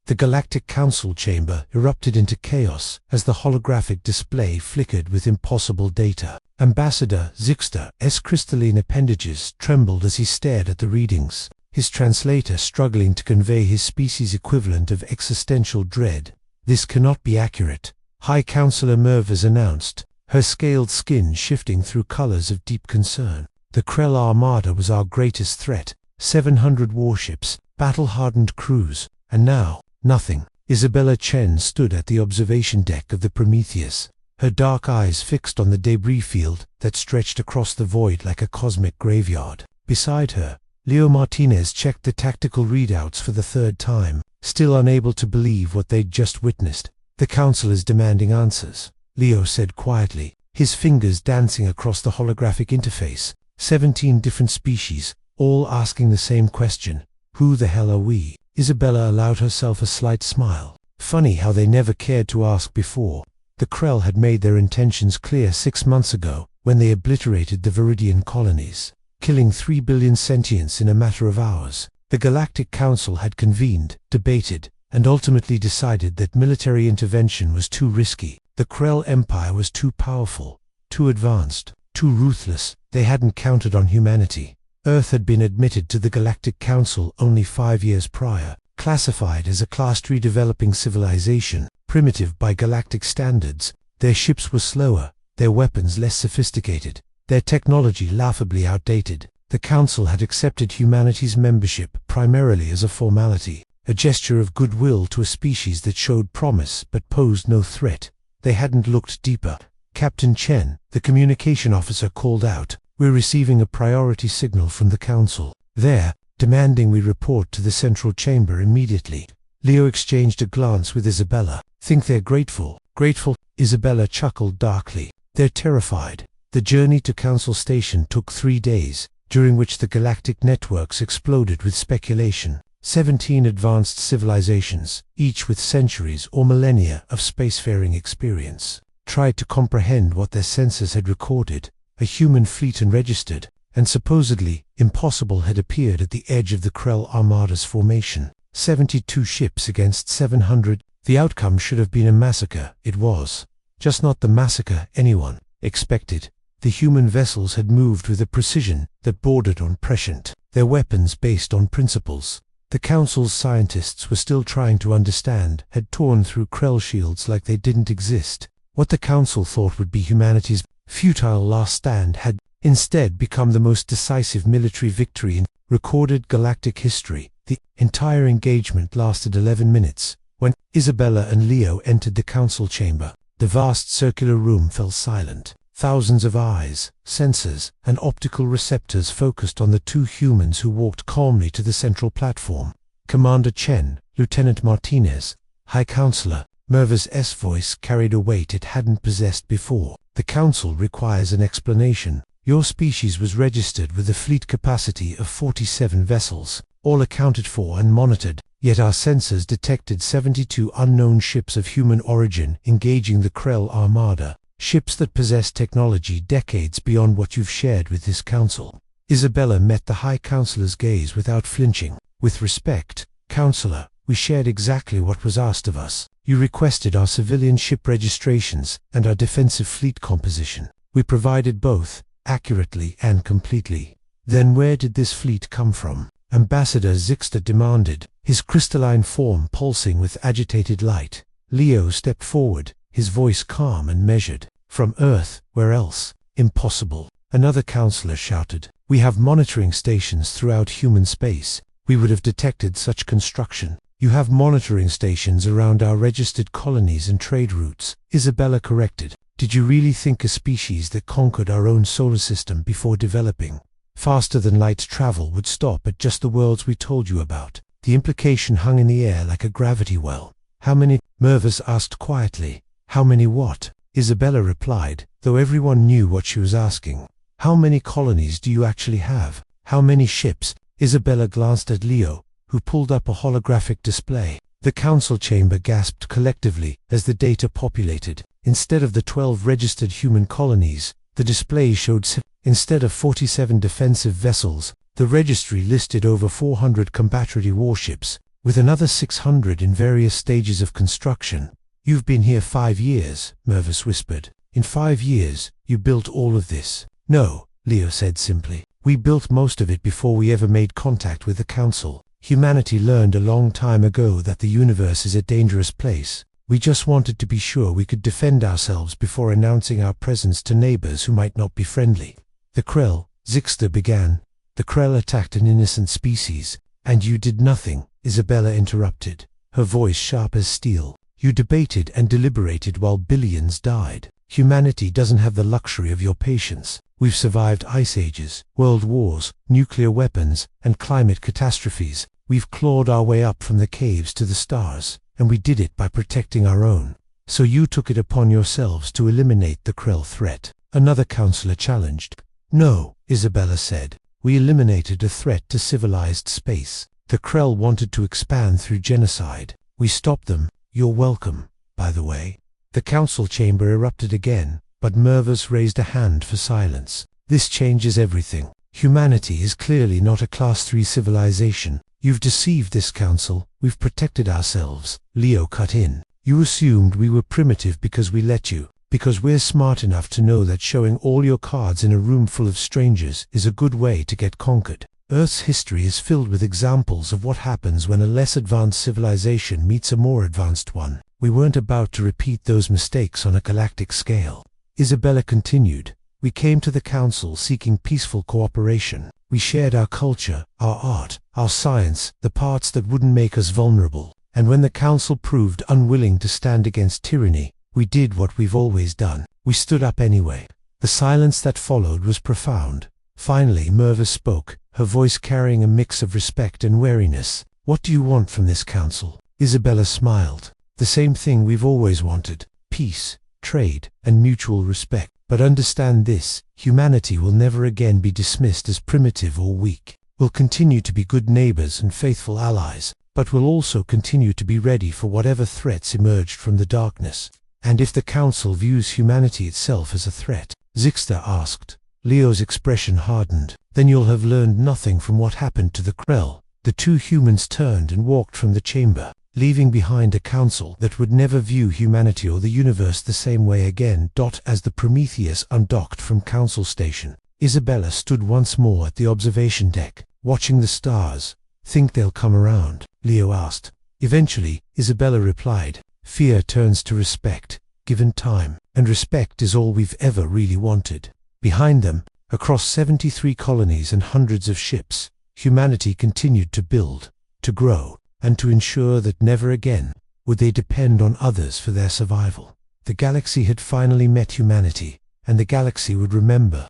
The Galactic Council chamber erupted into chaos as the holographic display flickered with impossible data. Ambassador Zixter's crystalline appendages trembled as he stared at the readings, his translator struggling to convey his species' equivalent of existential dread. "This cannot be accurate," High Counselor Mervis announced, her scaled skin shifting through colors of deep concern. "The Krell Armada was our greatest threat. 700 warships, battle-hardened crews, and now, nothing." Isabella Chen stood at the observation deck of the Prometheus, her dark eyes fixed on the debris field that stretched across the void like a cosmic graveyard. Beside her, Leo Martinez checked the tactical readouts for the third time, still unable to believe what they'd just witnessed. "The Council is demanding answers," Leo said quietly, his fingers dancing across the holographic interface. 17 different species, all asking the same question. "Who the hell are we?" Isabella allowed herself a slight smile. Funny how they never cared to ask before. The Krell had made their intentions clear 6 months ago, when they obliterated the Viridian colonies, killing 3 billion sentients in a matter of hours. The Galactic Council had convened, debated, and ultimately decided that military intervention was too risky. The Krell Empire was too powerful, too advanced, too ruthless. They hadn't counted on humanity. Earth had been admitted to the Galactic Council only 5 years prior, classified as a Class 3 developing civilization, primitive by galactic standards. Their ships were slower, their weapons less sophisticated, their technology laughably outdated. The Council had accepted humanity's membership primarily as a formality, a gesture of goodwill to a species that showed promise but posed no threat. They hadn't looked deeper. "Captain Chen," the communication officer called out, "we're receiving a priority signal from the Council. They're demanding we report to the central chamber immediately." Leo exchanged a glance with Isabella. "Think they're grateful?" "Grateful?" Isabella chuckled darkly. "They're terrified." The journey to Council Station took 3 days, during which the galactic networks exploded with speculation. 17 advanced civilizations, each with centuries or millennia of spacefaring experience, tried to comprehend what their sensors had recorded. A human fleet unregistered, and supposedly impossible had appeared at the edge of the Krell Armada's formation. 72 ships against 700. The outcome should have been a massacre. It was. Just not the massacre anyone expected. The human vessels had moved with a precision that bordered on prescient, their weapons based on principles the Council's scientists were still trying to understand, had torn through Krell shields like they didn't exist. What the Council thought would be humanity's futile last stand had instead become the most decisive military victory in recorded galactic history. The entire engagement lasted 11 minutes. When Isabella and Leo entered the Council chamber, the vast circular room fell silent. Thousands of eyes, sensors, and optical receptors focused on the 2 humans who walked calmly to the central platform. Commander Chen, Lieutenant Martinez, High Counselor Mervis' voice carried a weight it hadn't possessed before. "The Council requires an explanation. Your species was registered with a fleet capacity of 47 vessels, all accounted for and monitored, yet our sensors detected 72 unknown ships of human origin engaging the Krell Armada. Ships that possess technology decades beyond what you've shared with this Council." Isabella met the High Counselor's gaze without flinching. "With respect, Counselor, we shared exactly what was asked of us. You requested our civilian ship registrations and our defensive fleet composition. We provided both, accurately and completely. Then where did this fleet come from?" Ambassador Zixter demanded, his crystalline form pulsing with agitated light. Leo stepped forward, his voice calm and measured. "From Earth, where else?" "Impossible," another counselor shouted. "We have monitoring stations throughout human space. We would have detected such construction." "You have monitoring stations around our registered colonies and trade routes," Isabella corrected. "Did you really think a species that conquered our own solar system before developing faster than light travel would stop at just the worlds we told you about?" The implication hung in the air like a gravity well. "How many?" Mervis asked quietly. "How many what?" Isabella replied, though everyone knew what she was asking. "How many colonies do you actually have? How many ships?" Isabella glanced at Leo, who pulled up a holographic display. The Council chamber gasped collectively as the data populated. Instead of the 12 registered human colonies, the display showed instead of 47 defensive vessels, the registry listed over 400 combat-ready warships, with another 600 in various stages of construction. You've been here 5 years, Mervis whispered. In 5 years, you built all of this? No, Leo said simply. We built most of it before we ever made contact with the Council. Humanity learned a long time ago that the universe is a dangerous place. We just wanted to be sure we could defend ourselves before announcing our presence to neighbors who might not be friendly. The Krell, Zixter began. The Krell attacked an innocent species, and you did nothing, Isabella interrupted, her voice sharp as steel. You debated and deliberated while billions died. Humanity doesn't have the luxury of your patience. We've survived ice ages, world wars, nuclear weapons, and climate catastrophes. We've clawed our way up from the caves to the stars, and we did it by protecting our own. So you took it upon yourselves to eliminate the Krell threat. Another counselor challenged. No, Isabella said. We eliminated a threat to civilized space. The Krell wanted to expand through genocide. We stopped them. You're welcome, by the way. The council chamber erupted again, but Mervis raised a hand for silence. This changes everything. Humanity is clearly not a Class 3 civilization. You've deceived this council. We've protected ourselves. Leo cut in. You assumed we were primitive because we let you. Because we're smart enough to know that showing all your cards in a room full of strangers is a good way to get conquered. Earth's history is filled with examples of what happens when a less advanced civilization meets a more advanced one. We weren't about to repeat those mistakes on a galactic scale. Isabella continued. We came to the council seeking peaceful cooperation. We shared our culture, our art, our science, the parts that wouldn't make us vulnerable. And when the council proved unwilling to stand against tyranny, we did what we've always done. We stood up anyway. The silence that followed was profound. Finally, Mervis spoke, her voice carrying a mix of respect and wariness. What do you want from this council? Isabella smiled. The same thing we've always wanted. Peace, trade, and mutual respect. But understand this, humanity will never again be dismissed as primitive or weak. We'll continue to be good neighbors and faithful allies, but we'll also continue to be ready for whatever threats emerged from the darkness. And if the council views humanity itself as a threat, Zixter asked. Leo's expression hardened. Then you'll have learned nothing from what happened to the Krell. The two humans turned and walked from the chamber, leaving behind a council that would never view humanity or the universe the same way again. As the Prometheus undocked from Council Station, Isabella stood once more at the observation deck, watching the stars. Think they'll come around? Leo asked. Eventually, Isabella replied. Fear turns to respect, given time, and respect is all we've ever really wanted. Behind them, across 73 colonies and hundreds of ships, humanity continued to build, to grow, and to ensure that never again would they depend on others for their survival. The galaxy had finally met humanity, and the galaxy would remember.